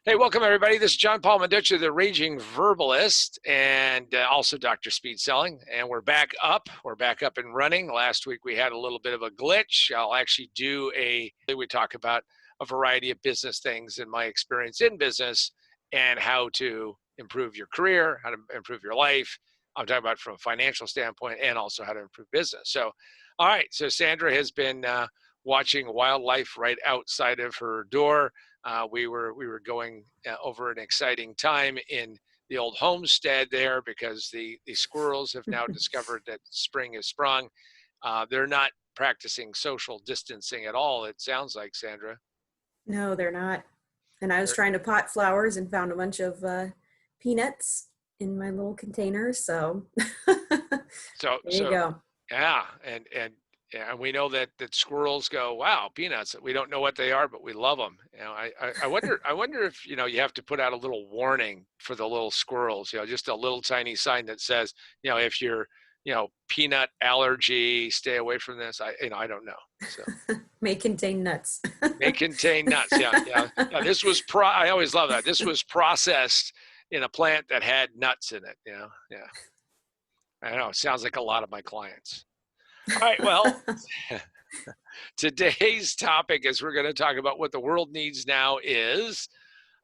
Hey, welcome everybody. This is John Paul Mendoza, the Raging Verbalist, and also Dr. Speed Selling. And we're back up. We're back up and running. Last week we had a little bit of a glitch. I'll actually we talk about a variety of business things and my experience in business and how to improve your career, how to improve your life. I'm talking about from a financial standpoint and also how to improve business. So, all right. So Sandra has been watching wildlife right outside of her door. We were going over an exciting time in the old homestead there because the squirrels have now discovered that spring has sprung. They're not practicing social distancing at all, it sounds like, Sandra. No, they're not. And I was They're, trying to pot flowers and found a bunch of peanuts in my little container. So there you so go. yeah, and we know that squirrels go, wow, peanuts. We don't know what they are, but we love them. I wonder if you have to put out a little warning for the little squirrels. Just a little tiny sign that says, if you're peanut allergy, stay away from this. I don't know. So May contain nuts. may contain nuts. Yeah. I always love that. This was processed in a plant that had nuts in it. Yeah. I know. It sounds like a lot of my clients. All right. Well, today's topic is we're going to talk about what the world needs now is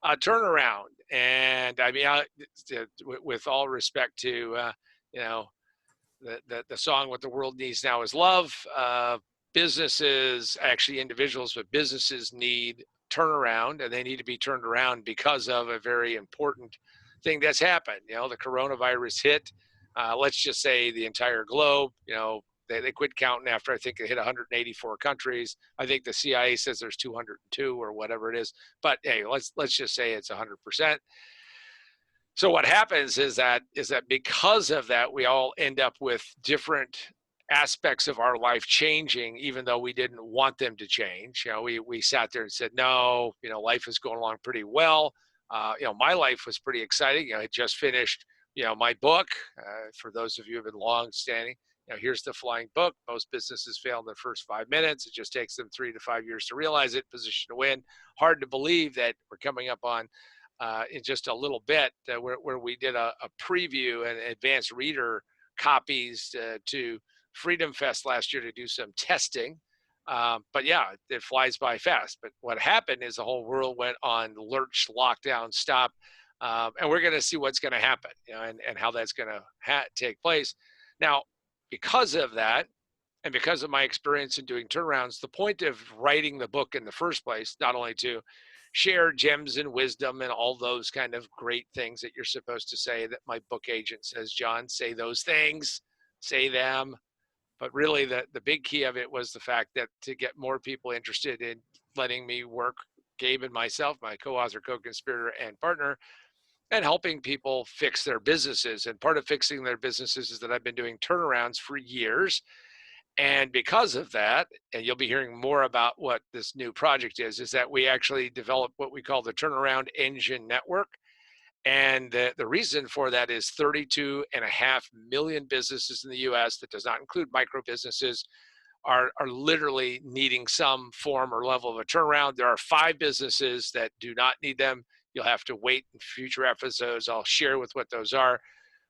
a turnaround. And I mean, with all respect to, the song, What the World Needs Now is Love, businesses, actually individuals, but businesses need turnaround, and they need to be turned around because of a very important thing that's happened. The coronavirus hit, let's just say the entire globe. They quit counting after I think it hit 184 countries. I think the CIA says there's 202 or whatever it is. But hey, let's just say it's 100%. So what happens is that because of that, we all end up with different aspects of our life changing, even though we didn't want them to change. We sat there and said, no, life is going along pretty well. My life was pretty exciting. I just finished, my book. For those of you who have been long standing, here's the flying book. Most businesses fail in the first 5 minutes. It just takes them 3 to 5 years to realize it. Position to win. Hard to believe that we're coming up on in just a little bit where we did a preview and advanced reader copies to Freedom Fest last year to do some testing. But yeah, it flies by fast. But what happened is the whole world went on lurch, lockdown, stop. And we're going to see what's going to happen and how that's going to take place. Now, because of that, and because of my experience in doing turnarounds, the point of writing the book in the first place, not only to share gems and wisdom and all those kind of great things that you're supposed to say that my book agent says, John, say those things, say them. But really the big key of it was the fact that to get more people interested in letting me work, Gabe and myself, my co-author, co-conspirator, and partner, and helping people fix their businesses. And part of fixing their businesses is that I've been doing turnarounds for years. And because of that, and you'll be hearing more about what this new project is that we actually developed what we call the Turnaround Engine Network. And the reason for that is 32.5 million businesses in the US, that does not include micro businesses, are literally needing some form or level of a turnaround. There are 5 businesses that do not need them. You'll have to wait in future episodes. I'll share with what those are.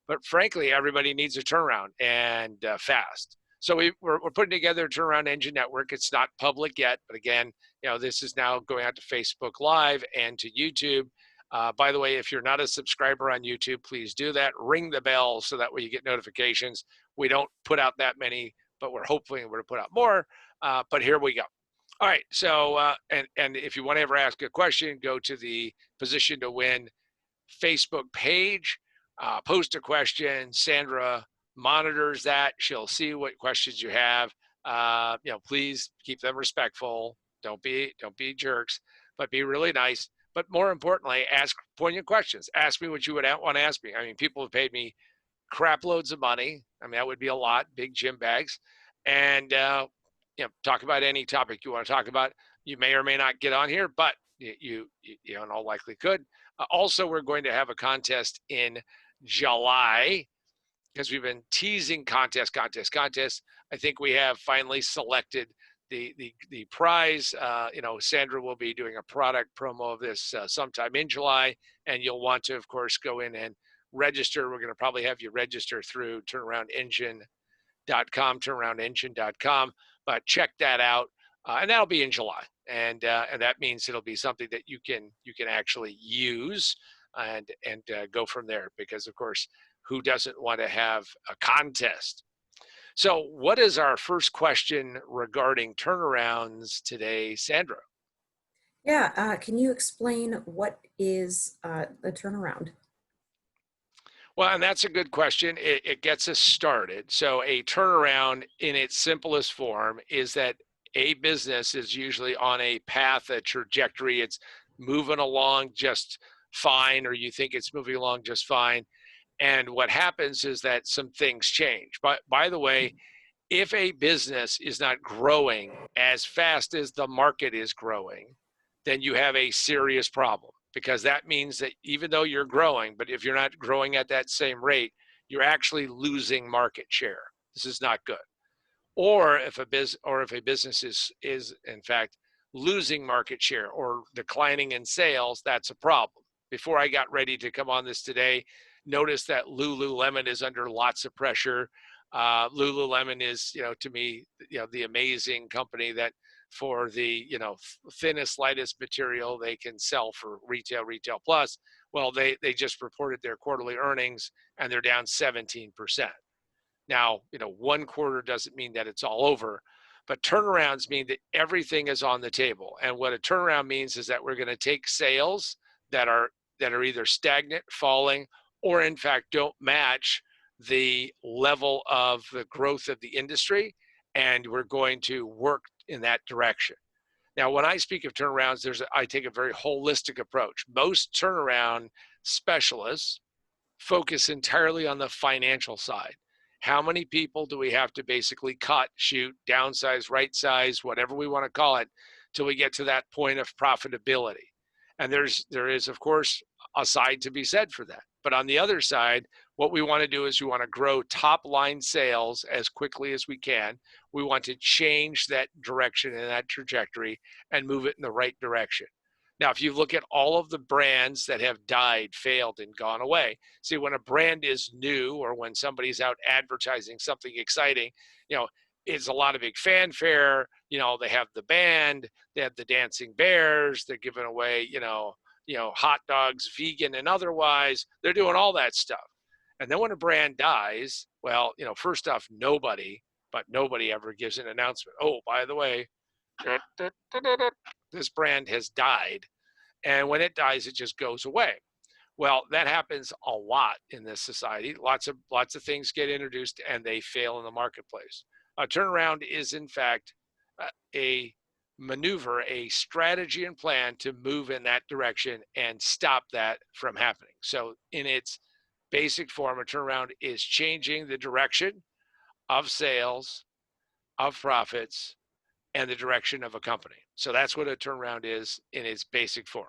But frankly, everybody needs a turnaround, and fast. So we're putting together a Turnaround Engine Network. It's not public yet, but again, this is now going out to Facebook Live and to YouTube. By the way, if you're not a subscriber on YouTube, please do that. Ring the bell so that way you get notifications. We don't put out that many, but we're hoping we're to put out more. But here we go. All right. So and if you want to ever ask a question, go to the Position to Win Facebook page. Post a question. Sandra monitors that. She'll see what questions you have. Please keep them respectful. Don't be jerks, but be really nice. But more importantly, ask poignant questions. Ask me what you would want to ask me. I mean, people have paid me crap loads of money. I mean, that would be a lot, big gym bags. And talk about any topic you want to talk about. You may or may not get on here, but you in all likely could. Also, we're going to have a contest in July because we've been teasing contest. I think we have finally selected the prize, Sandra will be doing a product promo of this sometime in July, and you'll want to, of course, go in and register. We're going to probably have you register through turnaroundengine.com, but check that out, and that'll be in July, and that means it'll be something that you can actually use and go from there, because of course, who doesn't want to have a contest? So what is our first question regarding turnarounds today, Sandra? Yeah, can you explain what is a turnaround? Well, and that's a good question. It gets us started. So a turnaround in its simplest form is that a business is usually on a path, a trajectory. It's moving along just fine, or you think it's moving along just fine. And what happens is that some things change. But by the way, if a business is not growing as fast as the market is growing, then you have a serious problem, because that means that even though you're growing, but if you're not growing at that same rate, you're actually losing market share. This is not good. Or if a business is in fact losing market share or declining in sales, that's a problem. Before I got ready to come on this today, notice that Lululemon is under lots of pressure. Lululemon is, to me, the amazing company that for the, thinnest, lightest material they can sell for retail plus. Well, they just reported their quarterly earnings and they're down 17%. Now, one quarter doesn't mean that it's all over, but turnarounds mean that everything is on the table. And what a turnaround means is that we're going to take sales that are either stagnant, falling, or in fact don't match the level of the growth of the industry, and we're going to work in that direction. Now, when I speak of turnarounds, I take a very holistic approach. Most turnaround specialists focus entirely on the financial side. How many people do we have to basically cut, shoot, downsize, right size, whatever we want to call it, till we get to that point of profitability? And there is, of course, a side to be said for that. But on the other side, what we want to do is we want to grow top line sales as quickly as we can. We want to change that direction and that trajectory and move it in the right direction. Now, if you look at all of the brands that have died, failed, and gone away, see, when a brand is new or when somebody's out advertising something exciting, it's a lot of big fanfare. They have the band, they have the dancing bears, they're giving away, hot dogs, vegan and otherwise. They're doing all that stuff. And then when a brand dies, well, first off, nobody ever gives an announcement. Oh, by the way, this brand has died. And when it dies, it just goes away. Well, that happens a lot in this society. Lots of things get introduced and they fail in the marketplace. A turnaround is, in fact, a maneuver, a strategy and plan to move in that direction and stop that from happening. So in its basic form, a turnaround is changing the direction of sales, of profits, and the direction of a company. So that's what a turnaround is in its basic form.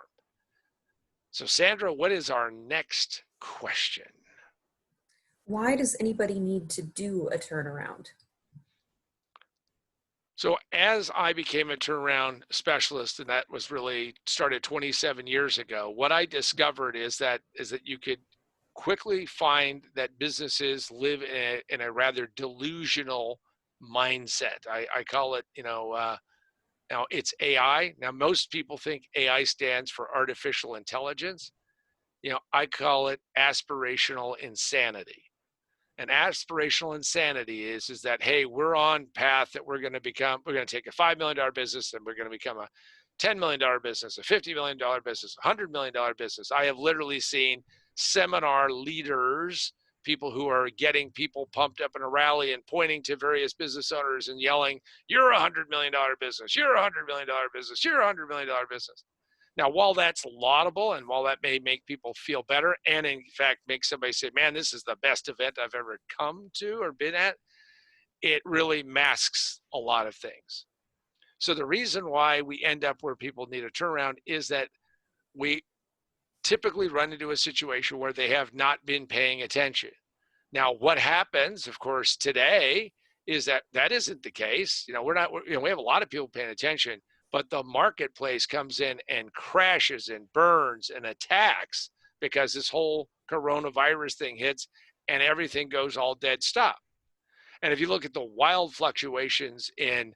So Sandra, what is our next question? Why does anybody need to do a turnaround? So as I became a turnaround specialist, and that was really started 27 years ago, what I discovered is that you could quickly find that businesses live in a rather delusional mindset. I call it, now it's AI. Now most people think AI stands for artificial intelligence. I call it aspirational insanity. And aspirational insanity is that, hey, we're on path that we're going to take a $5 million business and we're going to become a $10 million business, a $50 million business, a $100 million business. I have literally seen seminar leaders, people who are getting people pumped up in a rally and pointing to various business owners and yelling, you're a $100 million business, you're a $100 million business, you're a $100 million business. Now, while that's laudable and while that may make people feel better and in fact make somebody say, man, this is the best event I've ever come to or been at, it really masks a lot of things. So the reason why we end up where people need a turnaround is that we typically run into a situation where they have not been paying attention. Now, what happens, of course, today is that that isn't the case. We're not, we have a lot of people paying attention, but the marketplace comes in and crashes and burns and attacks because this whole coronavirus thing hits and everything goes all dead stop. And if you look at the wild fluctuations in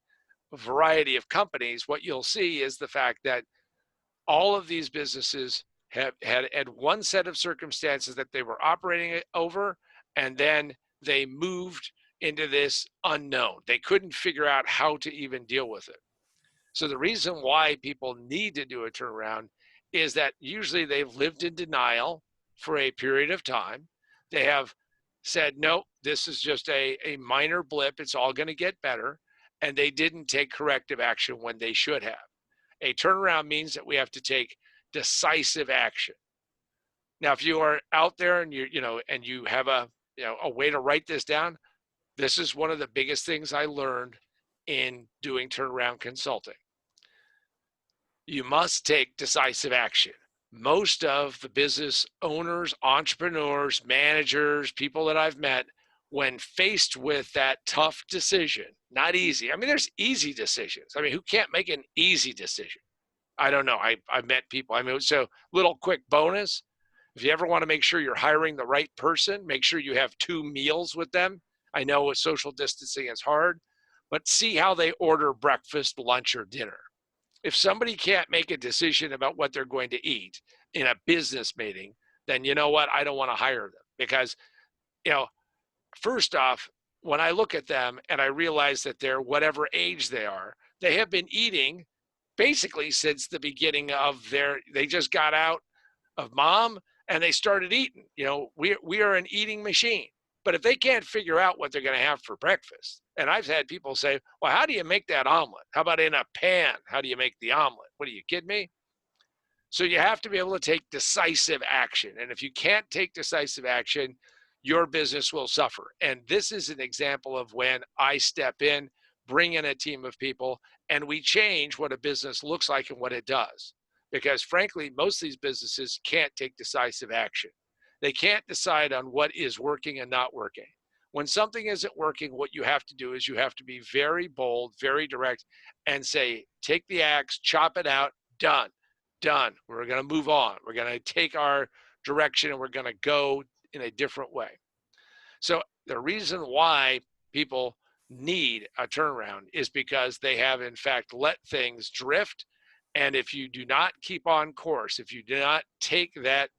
a variety of companies, what you'll see is the fact that all of these businesses have had one set of circumstances that they were operating over, and then they moved into this unknown. They couldn't figure out how to even deal with it. So the reason why people need to do a turnaround is that usually they've lived in denial for a period of time. They have said, no, this is just a minor blip. It's all going to get better. And they didn't take corrective action when they should have. A turnaround means that we have to take decisive action. Now, if you are out there and and you have a way to write this down, this is one of the biggest things I learned in doing turnaround consulting. You must take decisive action. Most of the business owners, entrepreneurs, managers, people that I've met, when faced with that tough decision, not easy. I mean, there's easy decisions. I mean, who can't make an easy decision? I don't know. I've met people. I mean, so little quick bonus. If you ever want to make sure you're hiring the right person, make sure you have 2 meals with them. I know with social distancing is hard, but see how they order breakfast, lunch, or dinner. If somebody can't make a decision about what they're going to eat in a business meeting, then you know what? I don't want to hire them because, first off, when I look at them and I realize that they're whatever age they are, they have been eating basically since the beginning of they just got out of mom and they started eating. We are an eating machine. But if they can't figure out what they're going to have for breakfast, and I've had people say, well, how do you make that omelet? How about in a pan? How do you make the omelet? What, are you kidding me? So you have to be able to take decisive action. And if you can't take decisive action, your business will suffer. And this is an example of when I step in, bring in a team of people, and we change what a business looks like and what it does. Because frankly, most of these businesses can't take decisive action. They can't decide on what is working and not working. When something isn't working, what you have to do is you have to be very bold, very direct, and say, take the axe, chop it out, done. We're going to move on. We're going to take our direction and we're going to go in a different way. So the reason why people need a turnaround is because they have in fact let things drift. And if you do not keep on course, if you do not take that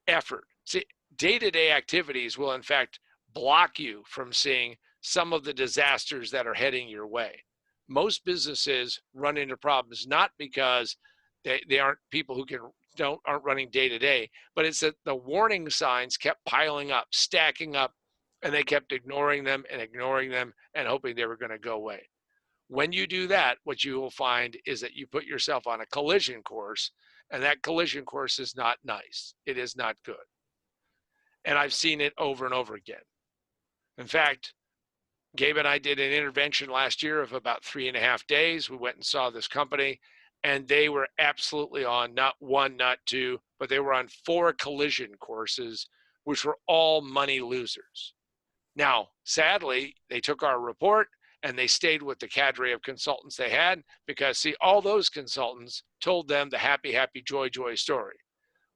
effort, see, day-to-day activities will in fact block you from seeing some of the disasters that are heading your way. Most businesses run into problems not because they aren't people who aren't running day to day, but it's that the warning signs kept piling up, stacking up, and they kept ignoring them and hoping they were going to go away. When you do that, what you will find is that you put yourself on a collision course, and that collision course is not nice. It is not good. And I've seen it over and over again. In fact, Gabe and I did an intervention last year of about 3.5 days. We went and saw this company, and they were absolutely on not 1, not 2, but they were on 4 collision courses, which were all money losers. Now, sadly, they took our report and they stayed with the cadre of consultants they had because, see, all those consultants told them the happy, happy, joy, joy story.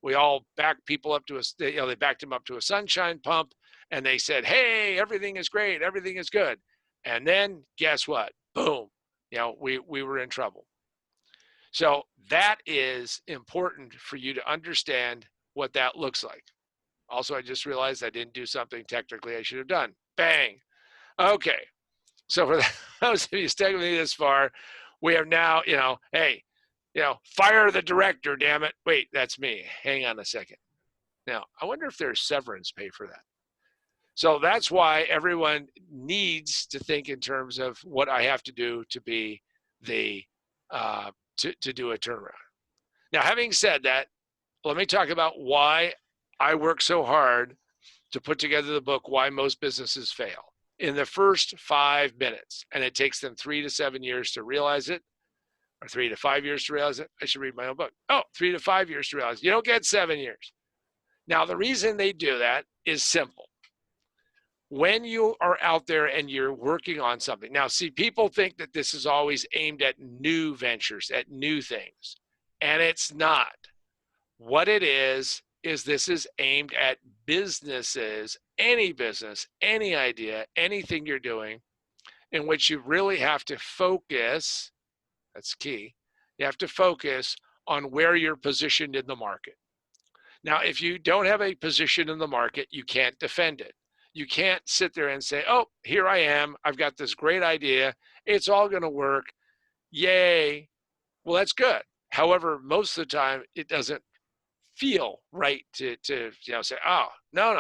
We all backed people up to they backed them up to a sunshine pump, and they said, hey, everything is great, everything is good. And then guess what? Boom, we were in trouble. So that is important for you to understand what that looks like. Also, I just realized I didn't do something technically I should have done. Bang. Okay. So for those of you staying with me this far, we have now, hey, fire the director, damn it. Wait, that's me. Hang on a second. Now, I wonder if there's severance pay for that. So that's why everyone needs to think in terms of what I have to do to be to do a turnaround. Now, having said that, let me talk about why I work so hard to put together the book, Why Most Businesses Fail, in the first 5 minutes. And it takes them 3 to 7 years to realize it, or 3 to 5 years to realize it. I should read my own book. 3 to 5 years to realize it. You don't get 7 years. Now, the reason they do that is simple. when you are out there and you're working on something. Now, see, people think that this is always aimed at new ventures, at new things, and it's not. What it is this is aimed at businesses, any business, any idea, anything you're doing, in which you really have to focus. That's key. You have to focus on where you're positioned in the market. Now, if you don't have a position in the market, you can't defend it. You can't sit there and say, oh, here I am. I've got this great idea. It's all going to work. Yay. Well, that's good. However, most of the time, it doesn't feel right to say, oh, no.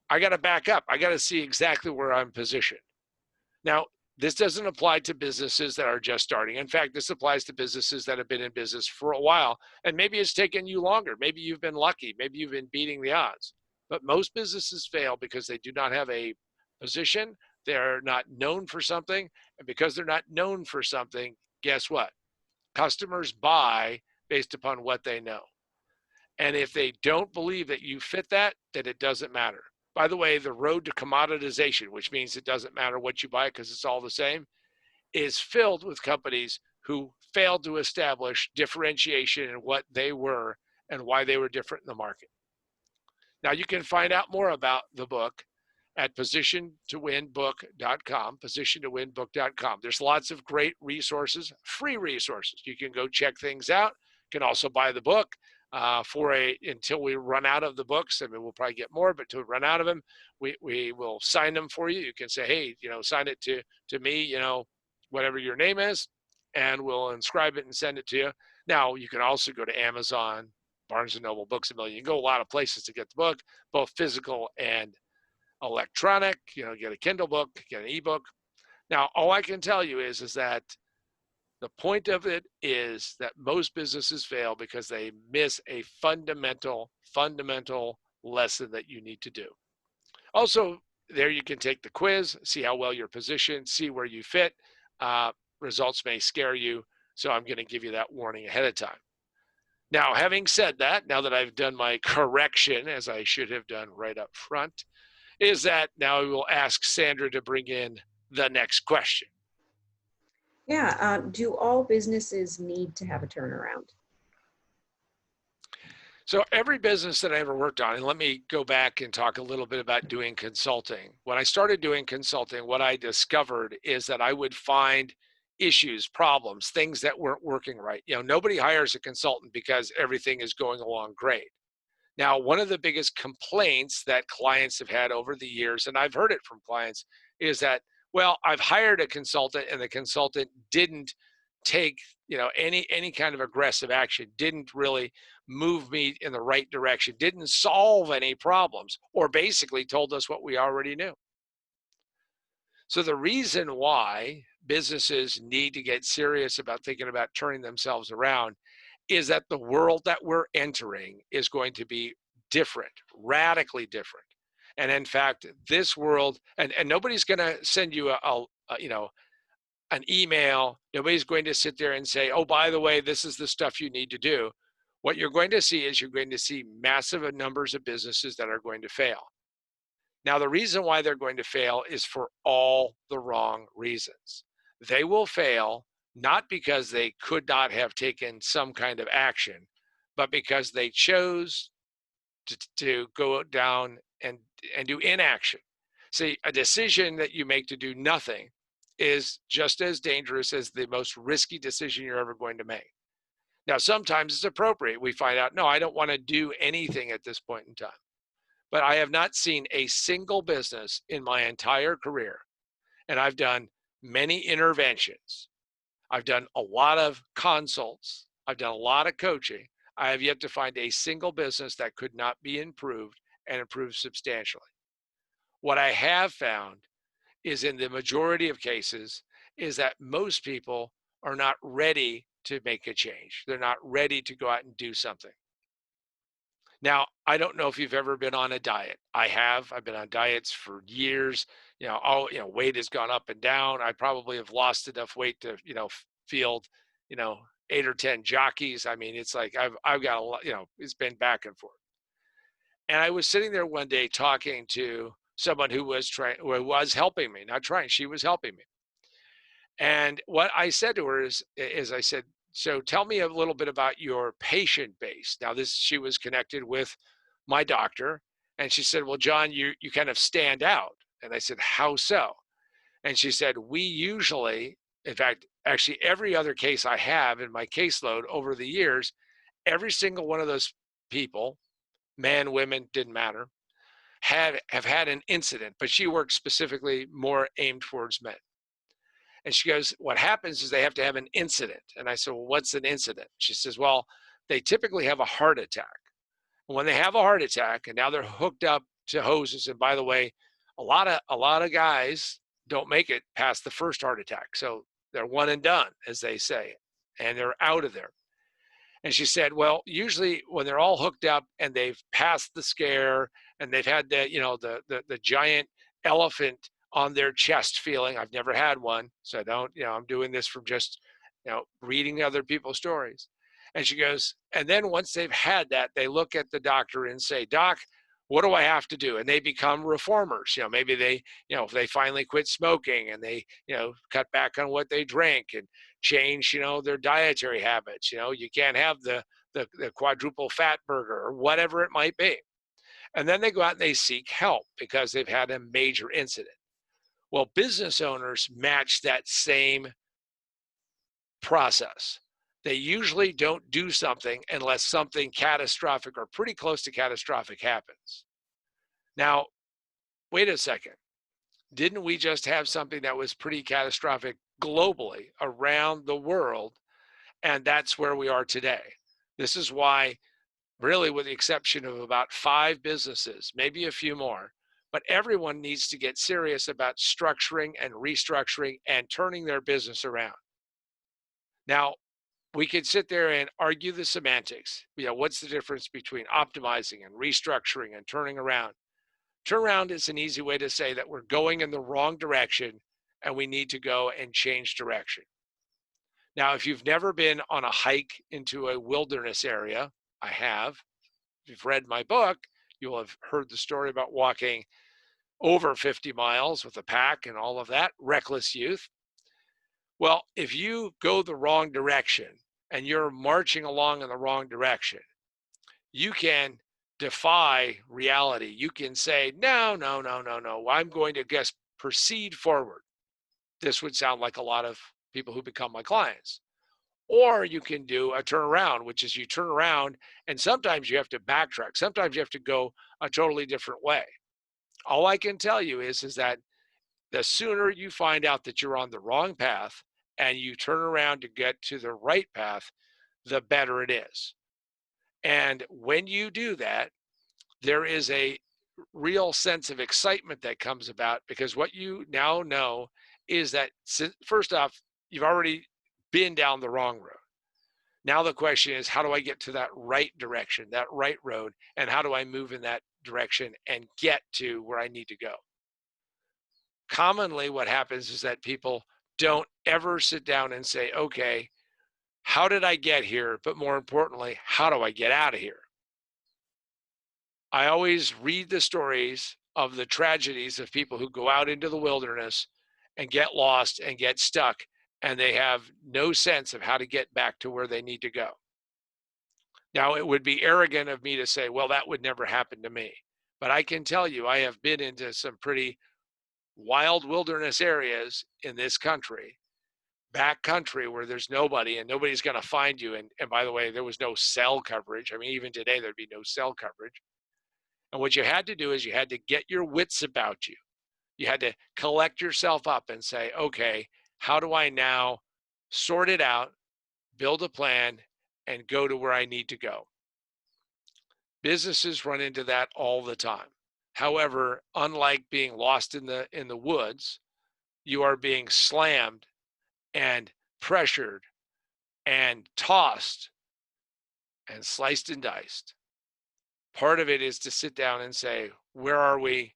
I got to back up. I got to see exactly where I'm positioned. Now, this doesn't apply to businesses that are just starting. In fact, this applies to businesses that have been in business for a while, and maybe it's taken you longer. Maybe you've been lucky. Maybe you've been beating the odds. But most businesses fail because they do not have a position. They're not known for something. And because they're not known for something, guess what? Customers buy based upon what they know. And if they don't believe that you fit that, then it doesn't matter. By the way, the road to commoditization, which means it doesn't matter what you buy because it's all the same, is filled with companies who failed to establish differentiation in what they were and why they were different in the market. Now, you can find out more about the book at positiontowinbook.com, positiontowinbook.com. There's lots of great resources, free resources. You can go check things out. You can also buy the book. Until we run out of the books. I mean, we'll probably get more, but to run out of them, we will sign them for you. You can say, hey, sign it to me, whatever your name is, and we'll inscribe it and send it to you. Now, you can also go to Amazon, Barnes & Noble, Books A Million. You can go a lot of places to get the book, both physical and electronic. Get a Kindle book, get an ebook. Now, all I can tell you is that the point of it is that most businesses fail because they miss a fundamental lesson that you need to do. Also, there you can take the quiz, see how well you're positioned, see where you fit. Results may scare you, so I'm going to give you that warning ahead of time. Now, having said that, now that I've done my correction, as I should have done right up front, is that now we will ask Sandra to bring in the next question. Yeah, do all businesses need to have a turnaround? So every business that I ever worked on, and let me go back and talk a little bit about doing consulting. When I started doing consulting, what I discovered is that I would find issues, problems, things that weren't working right. Nobody hires a consultant because everything is going along great. Now, one of the biggest complaints that clients have had over the years, and I've heard it from clients, is that, well, I've hired a consultant and the consultant didn't take, any kind of aggressive action, didn't really move me in the right direction, didn't solve any problems, or basically told us what we already knew. So the reason why businesses need to get serious about thinking about turning themselves around is that the world that we're entering is going to be different, radically different. And in fact, this world, and nobody's going to send you an email. Nobody's going to sit there and say, oh, by the way, this is the stuff you need to do. What you're going to see is you're going to see massive numbers of businesses that are going to fail. Now, the reason why they're going to fail is for all the wrong reasons. They will fail not because they could not have taken some kind of action, but because they chose to go down and do inaction. See, a decision that you make to do nothing is just as dangerous as the most risky decision you're ever going to make. Now, sometimes it's appropriate. We find out, no, I don't want to do anything at this point in time. But I have not seen a single business in my entire career, and I've done many interventions. I've done a lot of consults. I've done a lot of coaching. I have yet to find a single business that could not be improved and improved substantially. What I have found is, in the majority of cases, is that most people are not ready to make a change. They're not ready to go out and do something. Now, I don't know if you've ever been on a diet. I have. I've been on diets for years. Weight has gone up and down. I probably have lost enough weight to, field, 8 or 10 jockeys. I mean, it's like I've got a lot, it's been back and forth. And I was sitting there one day talking to someone who was helping me, not trying, she was helping me. And what I said to her is I said, so tell me a little bit about your patient base. Now she was connected with my doctor, and she said, well, John, you kind of stand out. And I said, how so? And she said, we usually, in fact, actually every other case I have in my caseload over the years, every single one of those people, men, women, didn't matter, have had an incident, but she worked specifically more aimed towards men. And she goes, what happens is they have to have an incident. And I said, well, what's an incident? She says, well, they typically have a heart attack. And when they have a heart attack and now they're hooked up to hoses, and by the way, a lot of guys don't make it past the first heart attack. So they're one and done, as they say, and they're out of there. And she said, well, usually when they're all hooked up and they've passed the scare and they've had the giant elephant on their chest feeling. I've never had one, so I don't, I'm doing this from just, reading other people's stories. And she goes, and then once they've had that, they look at the doctor and say, Doc, what do I have to do? And they become reformers. Maybe they, if they finally quit smoking and they, cut back on what they drink and change, their dietary habits. You can't have the quadruple fat burger or whatever it might be. And then they go out and they seek help because they've had a major incident. Well, business owners match that same process. They usually don't do something unless something catastrophic or pretty close to catastrophic happens. Now, wait a second. Didn't we just have something that was pretty catastrophic globally around the world? And that's where we are today. This is why, really, with the exception of about 5 businesses, maybe a few more, but everyone needs to get serious about structuring and restructuring and turning their business around. Now, we could sit there and argue the semantics. What's the difference between optimizing and restructuring and turning around? Turnaround is an easy way to say that we're going in the wrong direction and we need to go and change direction. Now, if you've never been on a hike into a wilderness area, I have. If you've read my book, you'll have heard the story about walking over 50 miles with a pack and all of that, reckless youth. Well, if you go the wrong direction and you're marching along in the wrong direction, you can defy reality. You can say, no, no, no, no, no, I'm going to just proceed forward. This would sound like a lot of people who become my clients. Or you can do a turnaround, which is you turn around and sometimes you have to backtrack. Sometimes you have to go a totally different way. All I can tell you is that the sooner you find out that you're on the wrong path and you turn around to get to the right path, the better it is. And when you do that, there is a real sense of excitement that comes about, because what you now know is that, first off, you've already been down the wrong road. Now the question is, how do I get to that right direction, that right road, and how do I move in that direction and get to where I need to go? Commonly what happens is that people don't ever sit down and say, okay, how did I get here? But more importantly, how do I get out of here? I always read the stories of the tragedies of people who go out into the wilderness and get lost and get stuck, and they have no sense of how to get back to where they need to go. Now, it would be arrogant of me to say, well, that would never happen to me. But I can tell you, I have been into some pretty wild wilderness areas in this country, back country, where there's nobody and nobody's going to find you. And by the way, there was no cell coverage. I mean, even today, there'd be no cell coverage. And what you had to do is you had to get your wits about you. You had to collect yourself up and say, okay, how do I now sort it out, build a plan, and go to where I need to go? Businesses run into that all the time. However, unlike being lost in the woods, you are being slammed and pressured and tossed and sliced and diced. Part of it is to sit down and say, where are we?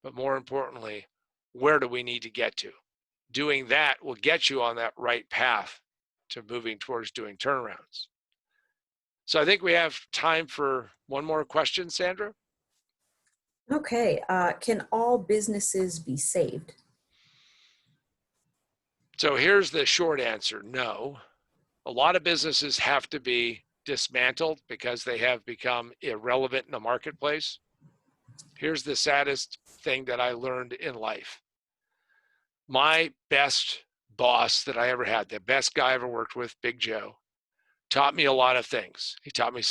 But more importantly, where do we need to get to? Doing that will get you on that right path to moving towards doing turnarounds. So I think we have time for one more question, Sandra. Okay. Can all businesses be saved? So here's the short answer: no. A lot of businesses have to be dismantled because they have become irrelevant in the marketplace. Here's the saddest thing that I learned in life. My best boss that I ever had, the best guy I ever worked with, Big Joe, taught me a lot of things. He taught me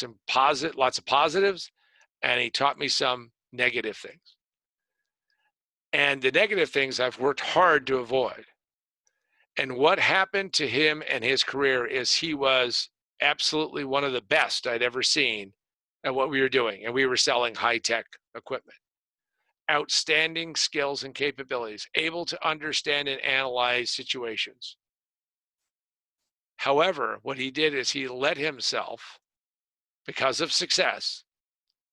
lots of positives, and he taught me some negative things. And the negative things I've worked hard to avoid. And what happened to him and his career is he was absolutely one of the best I'd ever seen at what we were doing. And we were selling high-tech equipment. Outstanding skills and capabilities, able to understand and analyze situations. However, what he did is he let himself, because of success,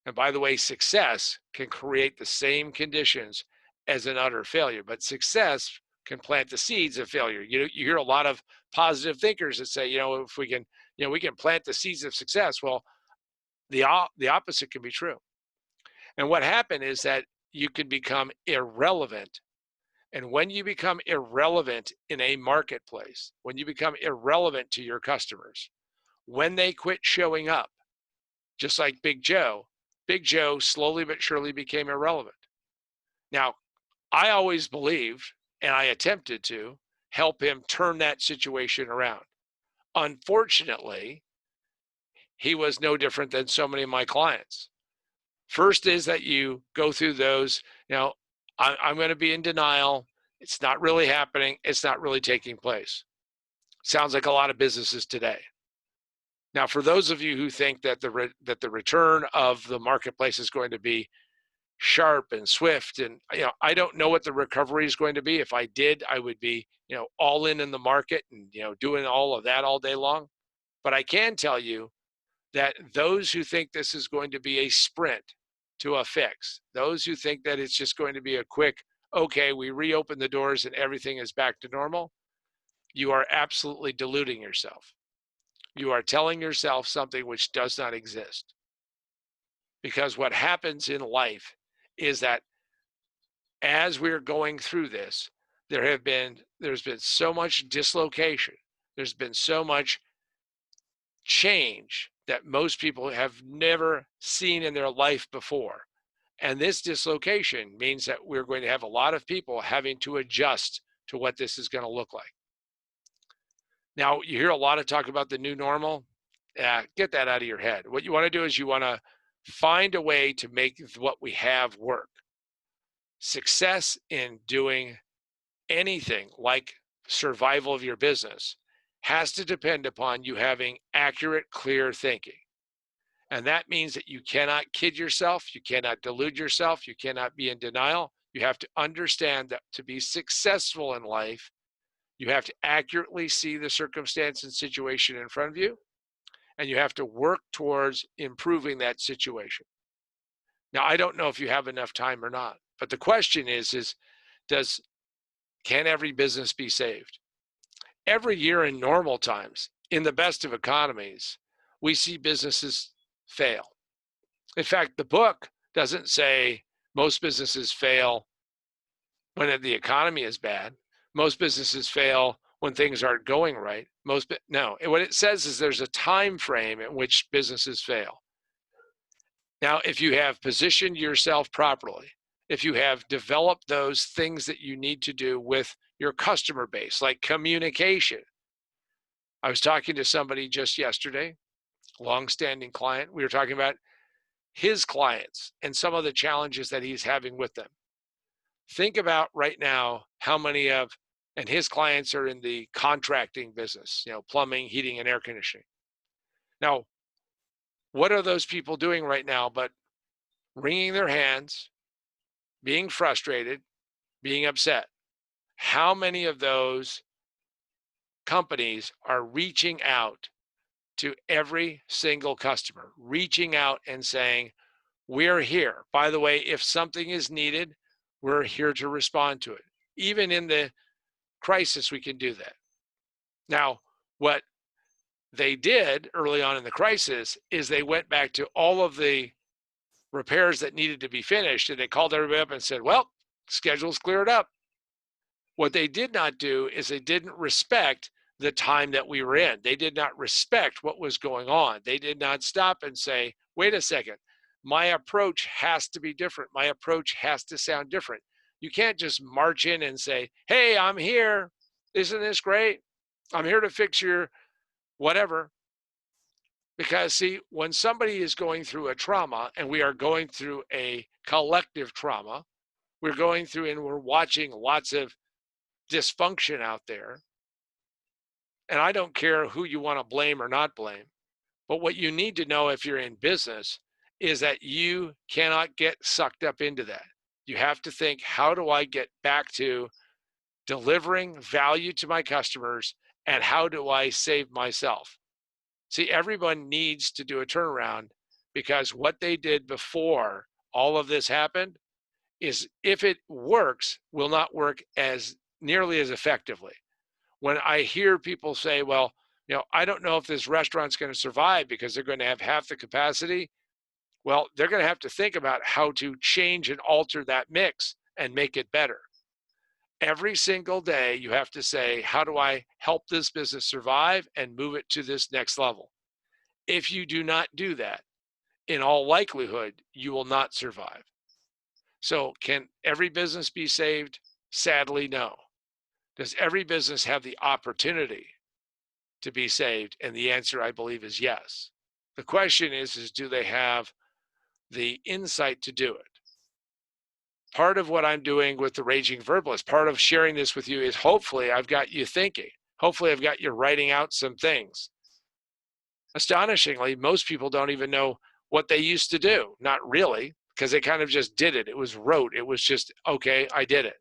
and by the way, success can create the same conditions as an utter failure, but success can plant the seeds of failure. You hear a lot of positive thinkers that say, if we can, we can plant the seeds of success. Well, the opposite can be true. And what happened is that you can become irrelevant. And when you become irrelevant in a marketplace, when you become irrelevant to your customers, when they quit showing up, just like Big Joe slowly but surely became irrelevant. Now, I always believed, and I attempted to help him turn that situation around. Unfortunately, he was no different than so many of my clients. First is that you go through those, I'm going to be in denial. It's not really happening. It's not really taking place. Sounds like a lot of businesses today. Now, for those of you who think that the return of the marketplace is going to be sharp and swift, and I don't know what the recovery is going to be. If I did, I would be all in the market and doing all of that all day long. But I can tell you that those who think this is going to be a sprint to a fix, those who think that it's just going to be a quick, okay, we reopen the doors and everything is back to normal, you are absolutely deluding yourself. You are telling yourself something which does not exist. Because what happens in life is that as we're going through this, there's been so much dislocation. There's been so much change that most people have never seen in their life before. And this dislocation means that we're going to have a lot of people having to adjust to what this is going to look like. Now, you hear a lot of talk about the new normal. Get that out of your head. What you want to do is you want to find a way to make what we have work. Success in doing anything like survival of your business has to depend upon you having accurate, clear thinking. And that means that you cannot kid yourself, you cannot delude yourself, you cannot be in denial. You have to understand that to be successful in life, you have to accurately see the circumstance and situation in front of you, and you have to work towards improving that situation. Now, I don't know if you have enough time or not, but the question is can every business be saved? Every year in normal times, in the best of economies, we see businesses fail. In fact, the book doesn't say most businesses fail when the economy is bad. Most businesses fail when things aren't going right. No, what it says is there's a time frame in which businesses fail. Now, if you have positioned yourself properly, if you have developed those things that you need to do with your customer base, like communication. I was talking to somebody just yesterday, longstanding client. We were talking about his clients and some of the challenges that he's having with them. Think about right now how many and his clients are in the contracting business, plumbing, heating, and air conditioning. Now, what are those people doing right now but wringing their hands, being frustrated, being upset? How many of those companies are reaching out to every single customer, reaching out and saying, we're here. By the way, if something is needed, we're here to respond to it. Even in the crisis, we can do that. Now, what they did early on in the crisis is they went back to all of the repairs that needed to be finished, and they called everybody up and said, well, schedule's cleared up. What they did not do is they didn't respect the time that we were in. They did not respect what was going on. They did not stop and say, wait a second, my approach has to be different. My approach has to sound different. You can't just march in and say, hey, I'm here. Isn't this great? I'm here to fix your whatever. Because, see, when somebody is going through a trauma, and we are going through a collective trauma, we're going through and we're watching lots of dysfunction out there. And I don't care who you want to blame or not blame, but what you need to know if you're in business is that you cannot get sucked up into that. You have to think, how do I get back to delivering value to my customers, and how do I save myself? See, everyone needs to do a turnaround, because what they did before all of this happened is, if it works, will not work as nearly as effectively. When I hear people say, well, I don't know if this restaurant's going to survive because they're going to have half the capacity. Well, they're going to have to think about how to change and alter that mix and make it better. Every single day, you have to say, how do I help this business survive and move it to this next level? If you do not do that, in all likelihood, you will not survive. So can every business be saved? Sadly, no. Does every business have the opportunity to be saved? And the answer, I believe, is yes. The question is do they have the insight to do it? Part of what I'm doing with the Raging Verbalist, part of sharing this with you, is hopefully I've got you thinking. Hopefully I've got you writing out some things. Astonishingly, most people don't even know what they used to do. Not really, because they kind of just did it. It was rote. It was just, okay, I did it.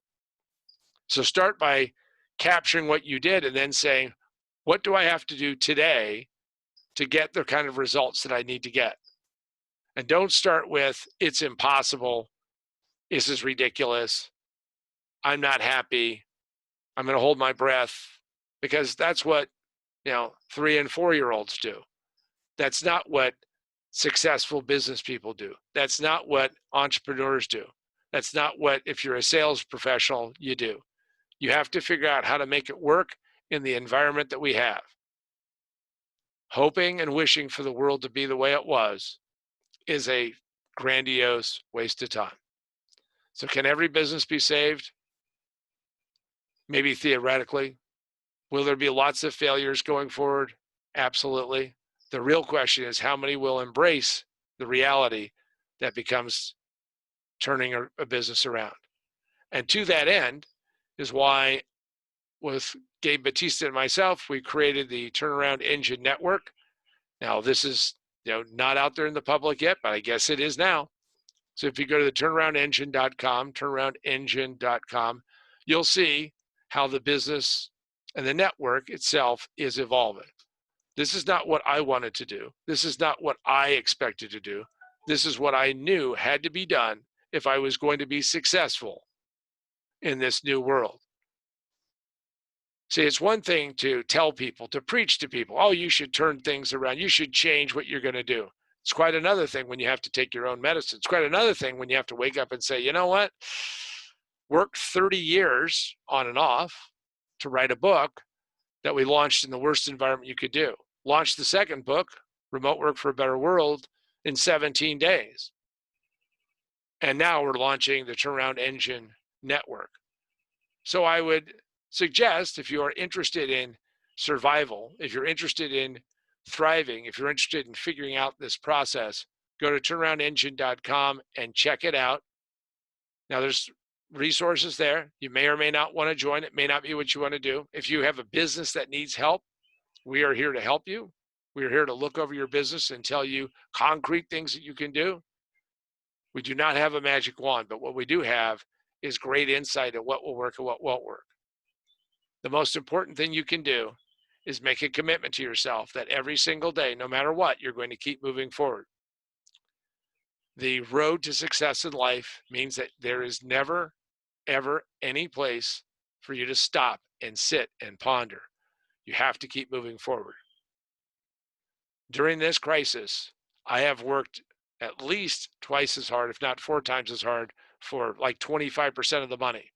So start by capturing what you did and then saying, what do I have to do today to get the kind of results that I need to get? And don't start with, it's impossible, this is ridiculous, I'm not happy, I'm going to hold my breath, because that's what 3 and 4-year-olds do. That's not what successful business people do. That's not what entrepreneurs do. That's not what, if you're a sales professional, you do. You have to figure out how to make it work in the environment that we have. Hoping and wishing for the world to be the way it was is a grandiose waste of time. So can every business be saved? Maybe theoretically. Will there be lots of failures going forward? Absolutely. The real question is, how many will embrace the reality that becomes turning a business around? And to that end is why, with Gabe Batista and myself, we created the Turnaround Engine Network. Now, this is not out there in the public yet, but I guess it is now. So if you go to the turnaroundengine.com, you'll see how the business and the network itself is evolving. This is not what I wanted to do. This is not what I expected to do. This is what I knew had to be done if I was going to be successful in this new world. See, it's one thing to tell people, to preach to people, oh, you should turn things around, you should change what you're going to do. It's quite another thing when you have to take your own medicine. It's quite another thing when you have to wake up and say, you know what? Worked 30 years on and off to write a book that we launched in the worst environment you could do. Launched the second book, Remote Work for a Better World, in 17 days. And now we're launching the Turnaround Engine Network. So I would suggest, if you are interested in survival, if you're interested in thriving, if you're interested in figuring out this process, go to turnaroundengine.com and check it out. Now, there's resources there. You may or may not want to join. It may not be what you want to do. If you have a business that needs help, we are here to help you. We are here to look over your business and tell you concrete things that you can do. We do not have a magic wand, but what we do have is great insight at what will work and what won't work. The most important thing you can do is make a commitment to yourself that every single day, no matter what, you're going to keep moving forward. The road to success in life means that there is never, ever any place for you to stop and sit and ponder. You have to keep moving forward. During this crisis, I have worked at least twice as hard, if not 4 times as hard, for like 25% of the money.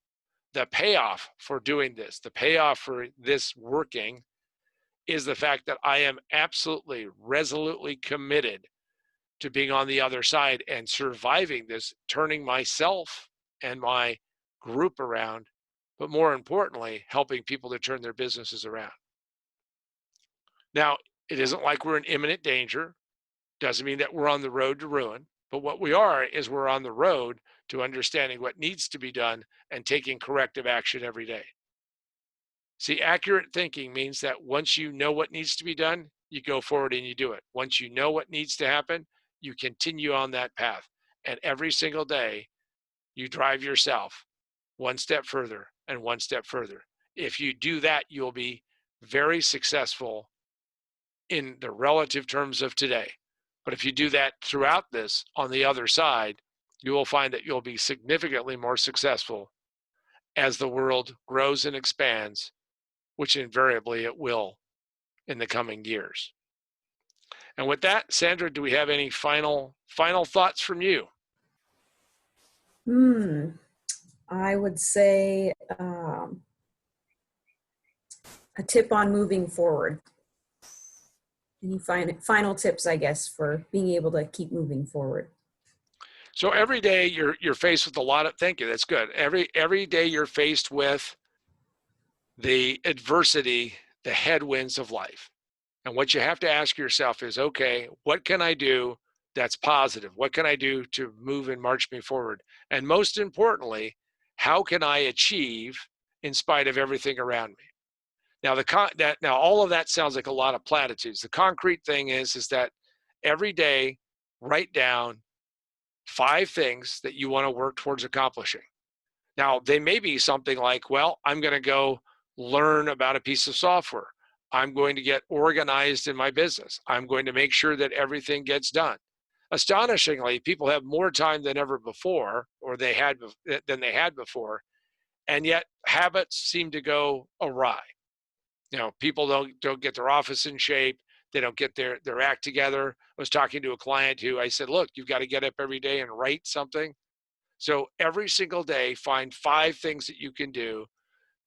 The payoff for doing this, the payoff for this working, is the fact that I am absolutely, resolutely committed to being on the other side and surviving this, turning myself and my group around, but more importantly, helping people to turn their businesses around. Now, it isn't like we're in imminent danger. Doesn't mean that we're on the road to ruin, but what we are is we're on the road to understanding what needs to be done and taking corrective action every day. See, accurate thinking means that once you know what needs to be done, you go forward and you do it. Once you know what needs to happen, you continue on that path. And every single day, you drive yourself one step further and one step further. If you do that, you'll be very successful in the relative terms of today. But if you do that throughout this, on the other side, you will find that you'll be significantly more successful as the world grows and expands, which invariably it will in the coming years. And with that, Sandra, do we have any final thoughts from you? I would say a tip on moving forward. Any final tips, I guess, for being able to keep moving forward? So every day you're faced with a lot of, thank you, that's good. Every day you're faced with the adversity, the headwinds of life. And what you have to ask yourself is, okay, what can I do that's positive? What can I do to move and march me forward? And most importantly, how can I achieve in spite of everything around me? Now, now all of that sounds like a lot of platitudes. The concrete thing is that every day, write down 5 things that you want to work towards accomplishing. Now, they may be something like, well, I'm going to go learn about a piece of software. I'm going to get organized in my business. I'm going to make sure that everything gets done. Astonishingly, people have more time than ever before, or than they had before, and yet habits seem to go awry. People don't get their office in shape. They don't get their act together. I was talking to a client who I said, look, you've got to get up every day and write something. So every single day, find 5 things that you can do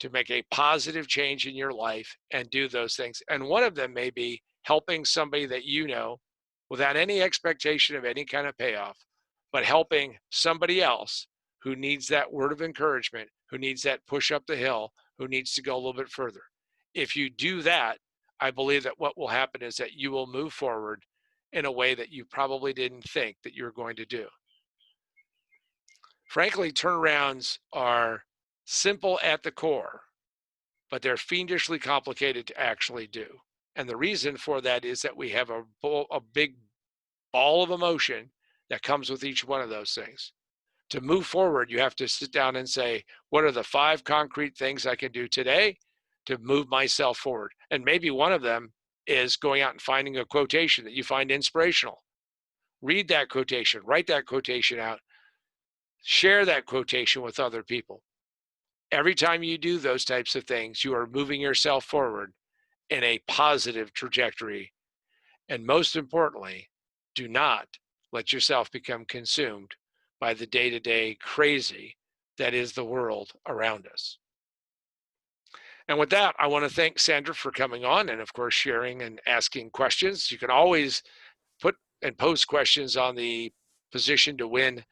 to make a positive change in your life and do those things. And one of them may be helping somebody that you know without any expectation of any kind of payoff, but helping somebody else who needs that word of encouragement, who needs that push up the hill, who needs to go a little bit further. If you do that, I believe that what will happen is that you will move forward in a way that you probably didn't think that you were going to do. Frankly, turnarounds are simple at the core, but they're fiendishly complicated to actually do. And the reason for that is that we have a big ball of emotion that comes with each one of those things. To move forward, you have to sit down and say, what are the 5 concrete things I can do today to move myself forward? And maybe one of them is going out and finding a quotation that you find inspirational. Read that quotation, write that quotation out, share that quotation with other people. Every time you do those types of things, you are moving yourself forward in a positive trajectory. And most importantly, do not let yourself become consumed by the day-to-day crazy that is the world around us. And with that, I want to thank Sandra for coming on and, of course, sharing and asking questions. You can always put and post questions on the Position to Win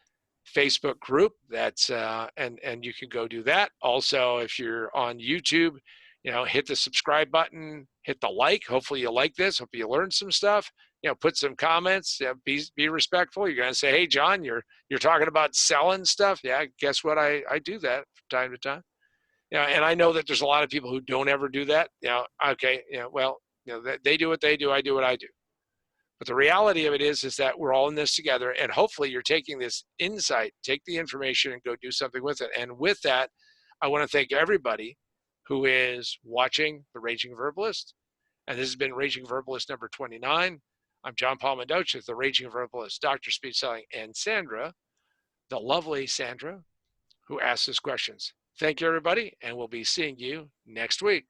Facebook group. That's and you can go do that. Also, if you're on YouTube, hit the subscribe button, hit the like. Hopefully you like this. Hope you learned some stuff. Put some comments. Be respectful. You're going to say, hey, John, you're talking about selling stuff. Yeah, guess what? I do that from time to time. And I know that there's a lot of people who don't ever do that. Okay, well, they do what they do. I do what I do. But the reality of it is that we're all in this together, and hopefully you're taking this insight, take the information and go do something with it. And with that, I want to thank everybody who is watching The Raging Verbalist. And this has been Raging Verbalist number 29. I'm John Paul Mendoza, The Raging Verbalist, Dr. Speed Selling, and Sandra, the lovely Sandra, who asks us questions. Thank you, everybody, and we'll be seeing you next week.